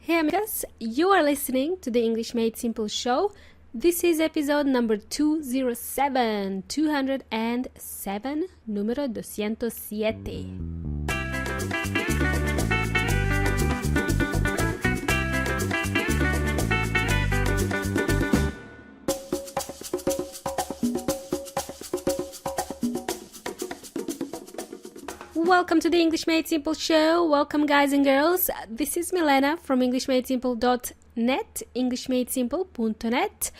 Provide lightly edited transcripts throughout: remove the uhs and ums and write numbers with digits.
Hey amigas, you are listening to the English Made Simple show. This is episode number 207, número 207. Welcome to the English Made Simple show. Welcome guys and girls. This is Milena from EnglishMadeSimple.net, EnglishMadeSimple.net,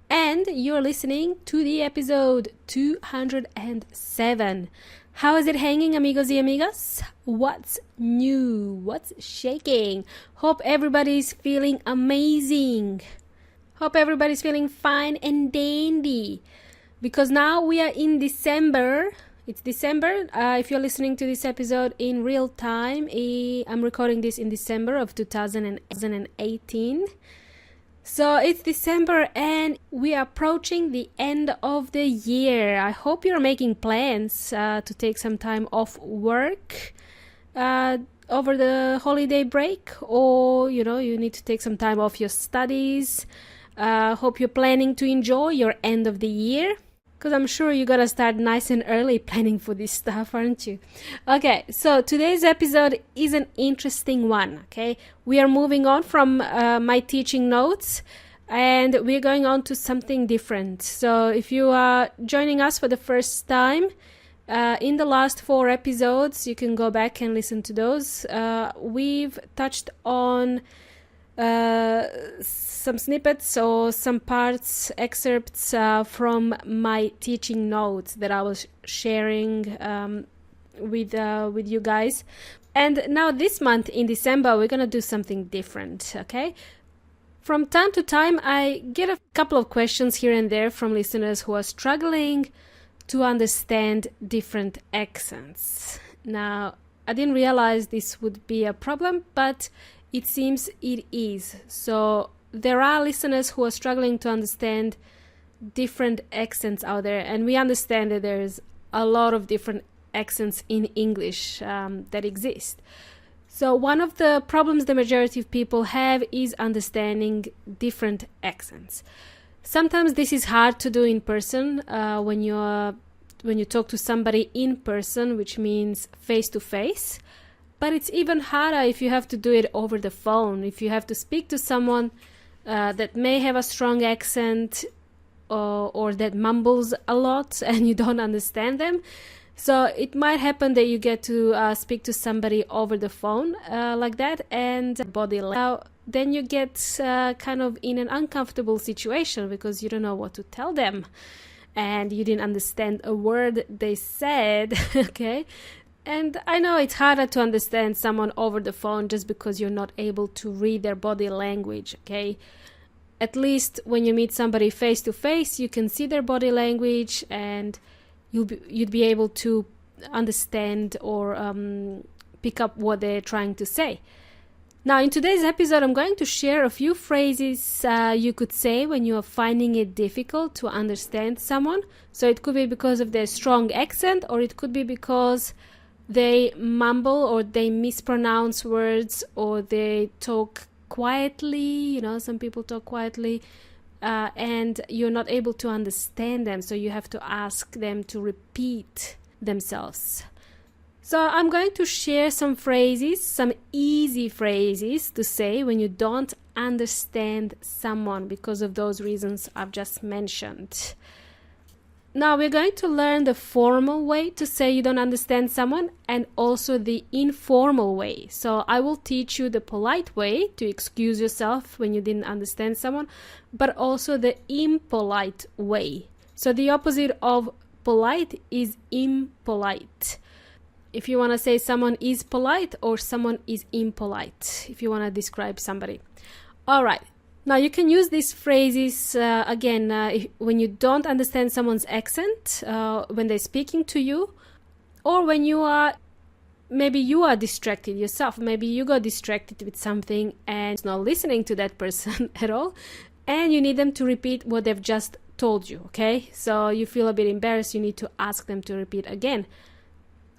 and you're listening to the episode 207. How is it hanging, amigos y amigas? What's new? What's shaking? Hope everybody's feeling amazing. Hope everybody's feeling fine and dandy. Because now we are in December. It's December. If you're listening to this episode in real time, I'm recording this in December of 2018. So it's December and we are approaching the end of the year. I hope you're making plans to take some time off work over the holiday break, or you need to take some time off your studies. Hope you're planning to enjoy your end of the year. Because I'm sure you gotta start nice and early planning for this stuff, aren't you? Okay, so today's episode is an interesting one, okay? We are moving on from my teaching notes and we're going on to something different. So if you are joining us for the first time, in the last 4 episodes, you can go back and listen to those. We've touched on some snippets or some excerpts from my teaching notes that I was sharing with you guys. And now this month in December, we're going to do something different, okay? From time to time, I get a couple of questions here and there from listeners who are struggling to understand different accents. Now, I didn't realize this would be a problem, but it seems it is. So there are listeners who are struggling to understand different accents out there, and we understand that there's a lot of different accents in English that exist. So one of the problems the majority of people have is understanding different accents. Sometimes this is hard to do in person when you talk to somebody in person, which means face to face. But it's even harder if you have to do it over the phone, if you have to speak to someone that may have a strong accent or that mumbles a lot and you don't understand them. So it might happen that you get to speak to somebody over the phone like that, and body language. Then you get kind of in an uncomfortable situation because you don't know what to tell them and you didn't understand a word they said, okay? And I know it's harder to understand someone over the phone just because you're not able to read their body language, okay? At least when you meet somebody face to face, you can see their body language and you'd be able to understand or pick up what they're trying to say. Now, in today's episode, I'm going to share a few phrases you could say when you are finding it difficult to understand someone. So it could be because of their strong accent, or it could be because they mumble or they mispronounce words, or they talk quietly. Some people talk quietly and you're not able to understand them, so you have to ask them to repeat themselves. So I'm going to share some phrases, some easy phrases to say when you don't understand someone because of those reasons I've just mentioned. Now we're going to learn the formal way to say you don't understand someone and also the informal way. So I will teach you the polite way to excuse yourself when you didn't understand someone, but also the impolite way. So the opposite of polite is impolite. If you want to say someone is polite or someone is impolite, if you want to describe somebody. All right. Now, you can use these phrases when you don't understand someone's accent, when they're speaking to you, or when maybe you are distracted yourself. Maybe you got distracted with something and not listening to that person at all, and you need them to repeat what they've just told you, okay? So you feel a bit embarrassed, you need to ask them to repeat again.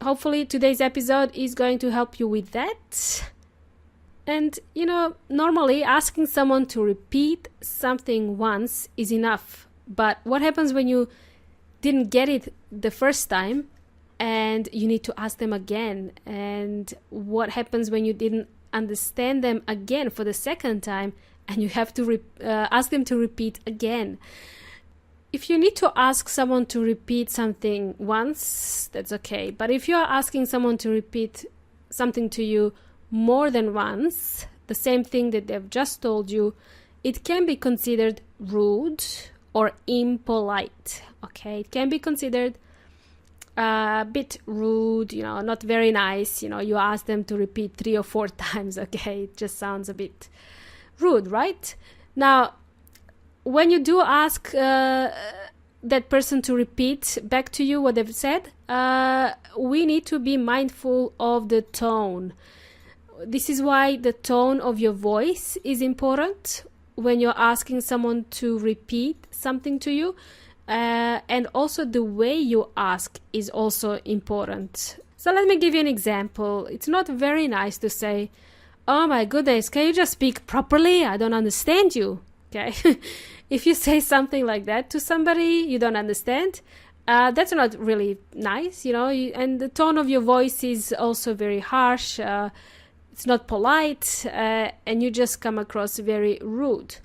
Hopefully today's episode is going to help you with that. And, you know, normally asking someone to repeat something once is enough. But what happens when you didn't get it the first time and you need to ask them again? And what happens when you didn't understand them again for the second time and you have to ask them to repeat again? If you need to ask someone to repeat something once, that's okay. But if you are asking someone to repeat something to you more than once, the same thing that they've just told you, it can be considered rude or impolite. Okay, it can be considered a bit rude, you know, not very nice. You know, you ask them to repeat 3 or 4 times. Okay, it just sounds a bit rude, right? Now, when you do ask that person to repeat back to you what they've said, we need to be mindful of the tone. This is why the tone of your voice is important when you're asking someone to repeat something to you. And also the way you ask is also important. So let me give you an example. It's not very nice to say, "Oh my goodness, can you just speak properly? I don't understand you." Okay? If you say something like that to somebody you don't understand, that's not really nice, you know, and the tone of your voice is also very harsh. It's not polite, and you just come across very rude.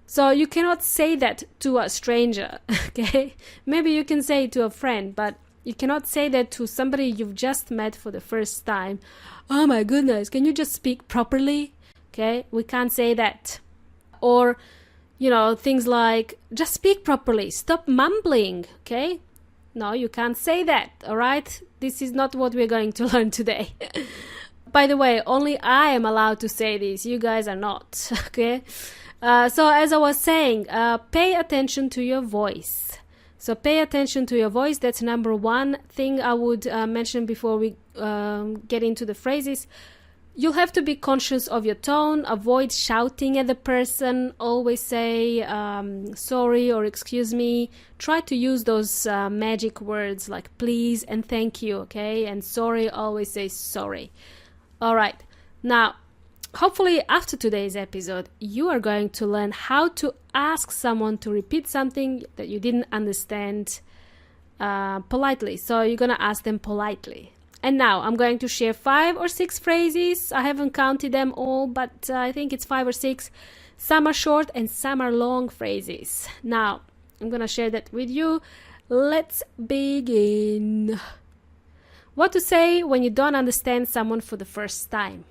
So you cannot say that to a stranger, okay? Maybe you can say it to a friend, but you cannot say that to somebody you've just met for the first time. "Oh my goodness, can you just speak properly?" Okay, we can't say that. Or, you know, things like, "Just speak properly, stop mumbling," okay? No, you can't say that, all right? This is not what we're going to learn today. By the way, only I am allowed to say this. You guys are not, okay? So as I was saying, pay attention to your voice. So pay attention to your voice. That's number one thing I would mention before we get into the phrases. You'll have to be conscious of your tone. Avoid shouting at the person. Always say sorry or excuse me. Try to use those magic words like please and thank you, okay? And sorry, always say sorry. All right. Now, hopefully after today's episode, you are going to learn how to ask someone to repeat something that you didn't understand politely. So you're going to ask them politely. And now I'm going to share 5 or 6 phrases. I haven't counted them all, but I think it's 5 or 6. Some are short and some are long phrases. Now, I'm going to share that with you. Let's begin. What to say when you don't understand someone for the first time.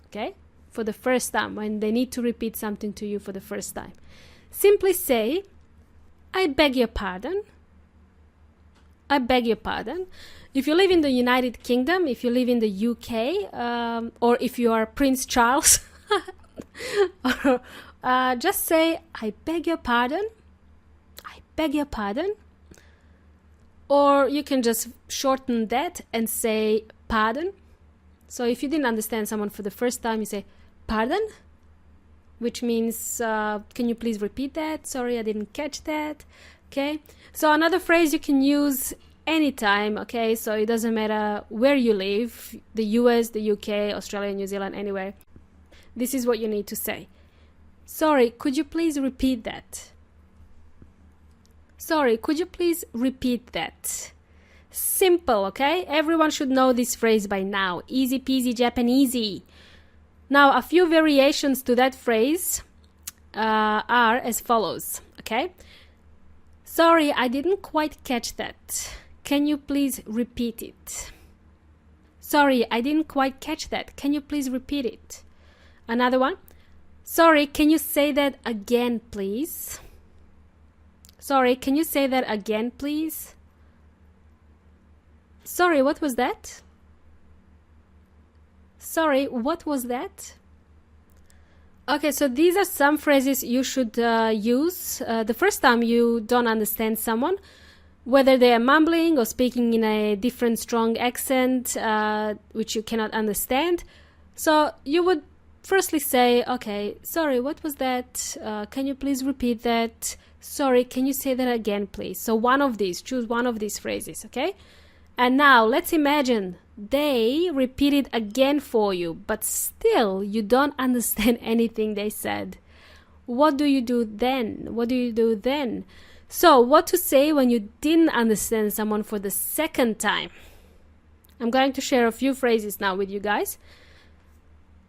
Okay? For the first time, when they need to repeat something to you for the first time. Simply say, "I beg your pardon." I beg your pardon. If you live in the United Kingdom, if you live in the UK, or if you are Prince Charles, or, just say, "I beg your pardon." I beg your pardon. Or you can just shorten that and say, "Pardon." So if you didn't understand someone for the first time, you say, "Pardon?" Which means, can you please repeat that? Sorry, I didn't catch that. Okay. So another phrase you can use anytime, okay? So it doesn't matter where you live, the US, the UK, Australia, New Zealand, anywhere. This is what you need to say. "Sorry, could you please repeat that?" Sorry, could you please repeat that? Simple, okay? Everyone should know this phrase by now. Easy peasy Japanesey. Now, a few variations to that phrase are as follows, okay? "Sorry, I didn't quite catch that. Can you please repeat it?" "Sorry, I didn't quite catch that. Can you please repeat it?" Another one. "Sorry, can you say that again, please?" "Sorry, can you say that again, please?" "Sorry, what was that?" "Sorry, what was that?" Okay, so these are some phrases you should use the first time you don't understand someone, whether they are mumbling or speaking in a different strong accent which you cannot understand. So you would firstly say, "Okay, sorry, what was that? Can you please repeat that? Sorry, can you say that again, please?" So one of these, choose one of these phrases, okay? And now let's imagine they repeat it again for you, but still you don't understand anything they said. What do you do then? What do you do then? So, what to say when you didn't understand someone for the second time? I'm going to share a few phrases now with you guys.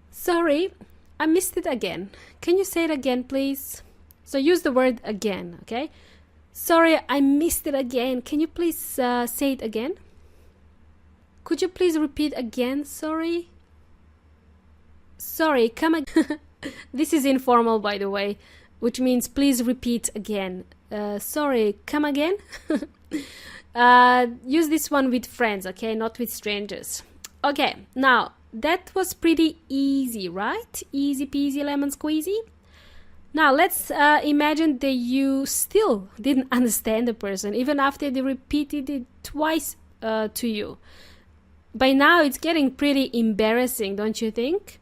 Sorry, I missed it again. Can you say it again, please? So use the word again, okay? Sorry, I missed it again. Can you please say it again? Could you please repeat again? Sorry? Sorry, come again. This is informal, by the way, which means please repeat again. Sorry, come again? Use this one with friends, okay? Not with strangers. Okay, now, that was pretty easy, right? Easy peasy lemon squeezy. Now, let's imagine that you still didn't understand the person, even after they repeated it twice to you. By now, it's getting pretty embarrassing, don't you think?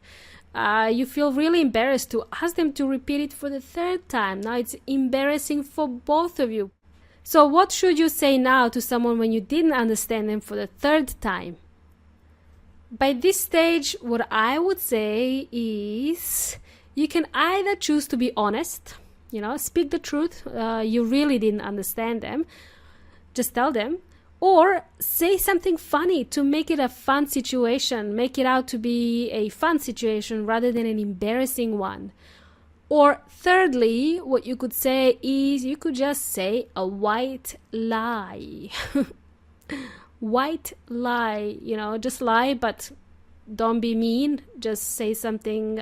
You feel really embarrassed to ask them to repeat it for the third time. Now it's embarrassing for both of you. So what should you say now to someone when you didn't understand them for the third time? By this stage, what I would say is you can either choose to be honest, speak the truth, you really didn't understand them, just tell them, or say something funny to make it a fun situation, make it out to be a fun situation rather than an embarrassing one. Or thirdly, what you could say is you could just say a white lie. White lie, just lie, but don't be mean. Just say something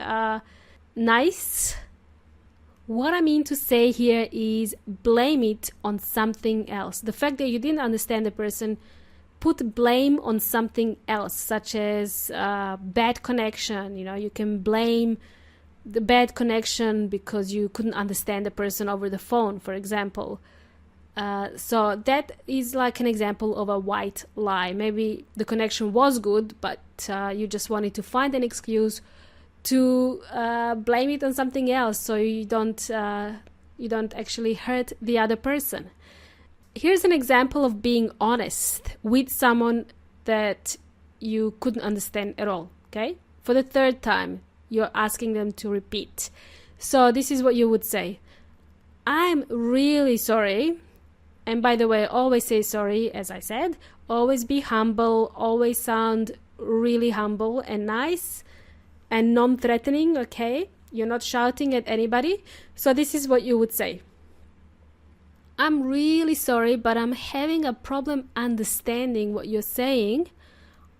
nice. What I mean to say here is blame it on something else. The fact that you didn't understand the person, put blame on something else, such as bad connection. You can blame the bad connection because you couldn't understand the person over the phone, for example. So that is like an example of a white lie. Maybe the connection was good, but you just wanted to find an excuse to blame it on something else, so you don't actually hurt the other person. Here's an example of being honest with someone that you couldn't understand at all, okay? For the third time, you're asking them to repeat. So this is what you would say. I'm really sorry. And by the way, always say sorry, as I said. Always be humble. Always sound really humble and nice and non-threatening, okay? You're not shouting at anybody. So this is what you would say. I'm really sorry, but I'm having a problem understanding what you're saying.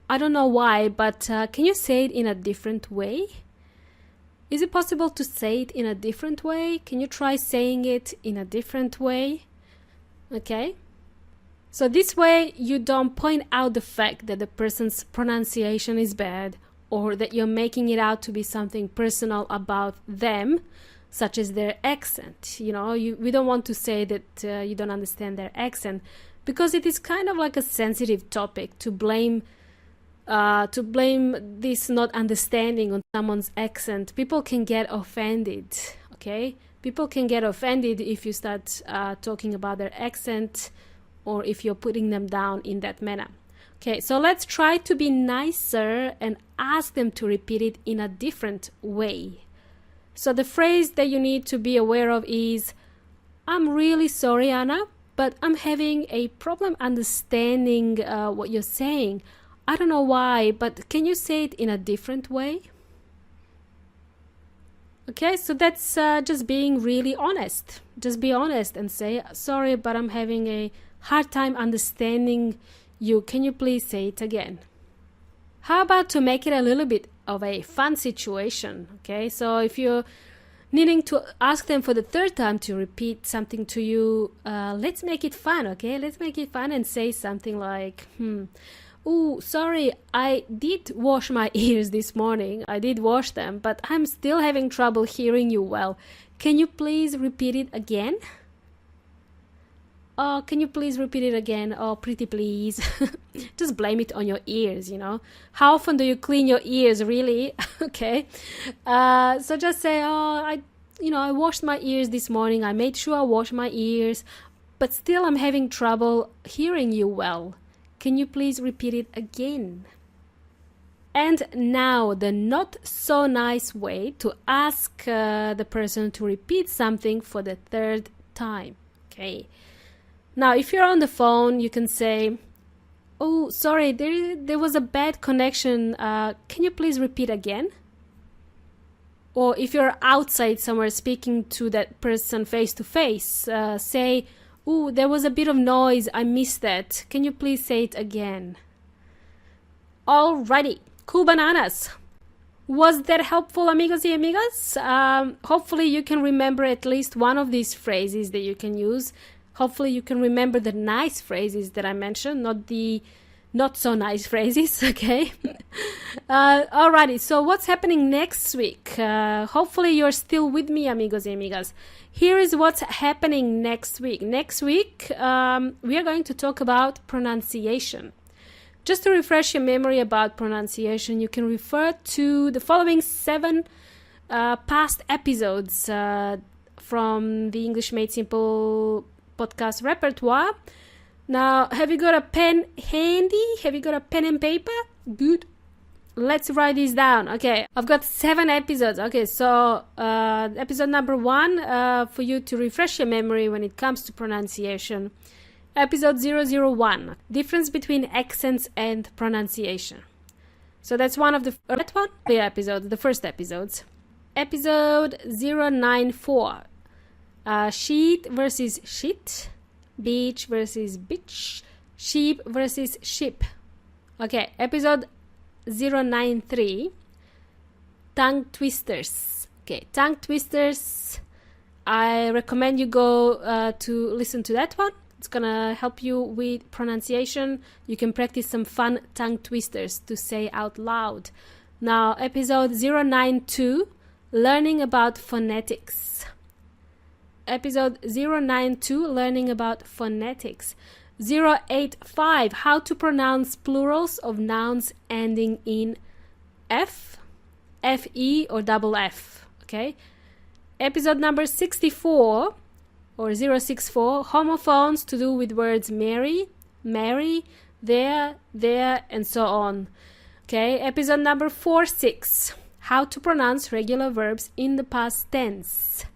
I don't know why, but can you say it in a different way? Is it possible to say it in a different way? Can you try saying it in a different way? Okay? So this way you don't point out the fact that the person's pronunciation is bad, or that you're making it out to be something personal about them, such as their accent. We don't want to say that you don't understand their accent, because it is kind of like a sensitive topic to blame this not understanding on someone's accent. People can get offended, okay? People can get offended if you start talking about their accent, or if you're putting them down in that manner. Okay, so let's try to be nicer and ask them to repeat it in a different way. So the phrase that you need to be aware of is, I'm really sorry, Anna, but I'm having a problem understanding what you're saying. I don't know why, but can you say it in a different way? Okay, so that's just being really honest. Just be honest and say, sorry, but I'm having a hard time understanding you. Can you please say it again? How about to make it a little bit of a fun situation? Okay, so if you're needing to ask them for the third time to repeat something to you, let's make it fun, okay? Let's make it fun and say something like, oh, sorry, I did wash my ears this morning. I did wash them, but I'm still having trouble hearing you well. Can you please repeat it again? Oh, can you please repeat it again? Oh, pretty please. Just blame it on your ears, How often do you clean your ears, really? Okay. So just say, I washed my ears this morning. I made sure I washed my ears, but still I'm having trouble hearing you well. Can you please repeat it again? And now the not so nice way to ask the person to repeat something for the third time. Okay. Now, if you're on the phone, you can say, "Oh, sorry, there was a bad connection. Can you please repeat again?" Or if you're outside somewhere speaking to that person face to face, say, "Oh, there was a bit of noise. I missed that. Can you please say it again?" Alrighty. Cool bananas. Was that helpful, amigos y amigas? Hopefully you can remember at least one of these phrases that you can use. Hopefully you can remember the nice phrases that I mentioned, not the not so nice phrases, okay? Alrighty, so what's happening next week? Hopefully you're still with me, amigos y amigas. Here is what's happening next week. Next week, we are going to talk about pronunciation. Just to refresh your memory about pronunciation, you can refer to the following 7 past episodes from the English Made Simple podcast repertoire. Now, have you got a pen handy? Have you got a pen and paper? Good. Let's write this down. Okay, I've got 7 episodes. Okay, so episode number 1 for you to refresh your memory when it comes to pronunciation. Episode 001, difference between accents and pronunciation. So that's one of the episodes, the first episodes. Episode 094, sheet versus shit, beach versus bitch, sheep versus sheep. Okay, episode 093, tongue twisters. Okay, tongue twisters. I recommend you go to listen to that one. It's gonna help you with pronunciation. You can practice some fun tongue twisters to say out loud. Now, episode 092, learning about phonetics. Episode 092, learning about phonetics. 085, how to pronounce plurals of nouns ending in F, FE, or double F. Okay. Episode number 64, or 064, homophones to do with words marry, marry, there, and so on. Okay, episode number 46, how to pronounce regular verbs in the past tense.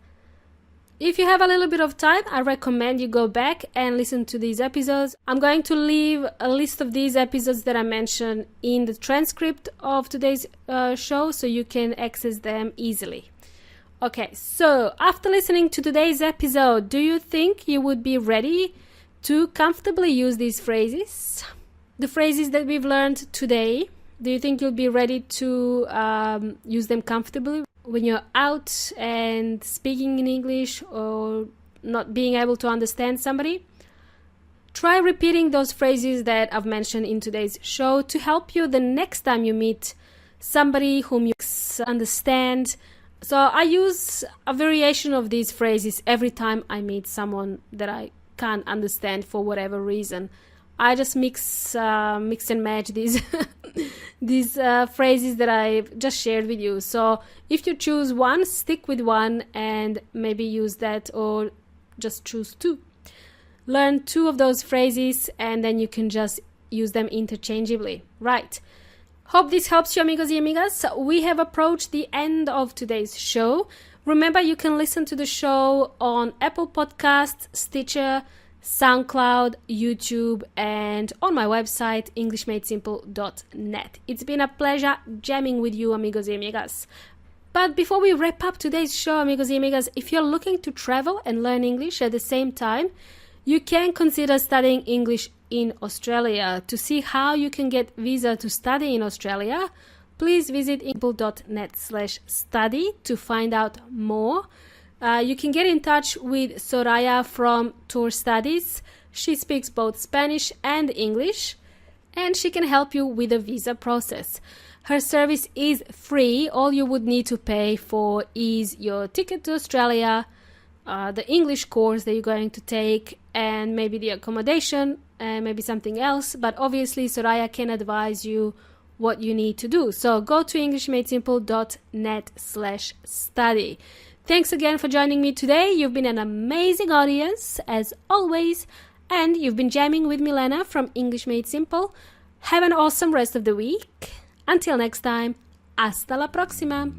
If you have a little bit of time, I recommend you go back and listen to these episodes. I'm going to leave a list of these episodes that I mentioned in the transcript of today's show so you can access them easily. Okay, so after listening to today's episode, do you think you would be ready to comfortably use these phrases? The phrases that we've learned today, do you think you'll be ready to use them comfortably when you're out and speaking in English or not being able to understand somebody? Try repeating those phrases that I've mentioned in today's show to help you the next time you meet somebody whom you understand. So I use a variation of these phrases every time I meet someone that I can't understand for whatever reason. I just mix and match these these phrases that I've just shared with you. So if you choose one, stick with one and maybe use that, or just choose 2. Learn 2 of those phrases and then you can just use them interchangeably. Right. Hope this helps you, amigos y amigas. We have approached the end of today's show. Remember, you can listen to the show on Apple Podcasts, Stitcher, SoundCloud, YouTube, and on my website, englishmadesimple.net. It's been a pleasure jamming with you, amigos y amigas. But before we wrap up today's show, amigos y amigas, if you're looking to travel and learn English at the same time, you can consider studying English in Australia. To see how you can get visa to study in Australia, please visit simple.net/study to find out more. You can get in touch with Soraya from Tour Studies. She speaks both Spanish and English, and she can help you with the visa process. Her service is free. All you would need to pay for is your ticket to Australia, the English course that you're going to take, and maybe the accommodation, and maybe something else. But obviously, Soraya can advise you what you need to do. So go to englishmadesimple.net/study. Thanks again for joining me today. You've been an amazing audience, as always, And you've been jamming with Milena from English Made Simple. Have an awesome rest of the week. Until next time, hasta la próxima!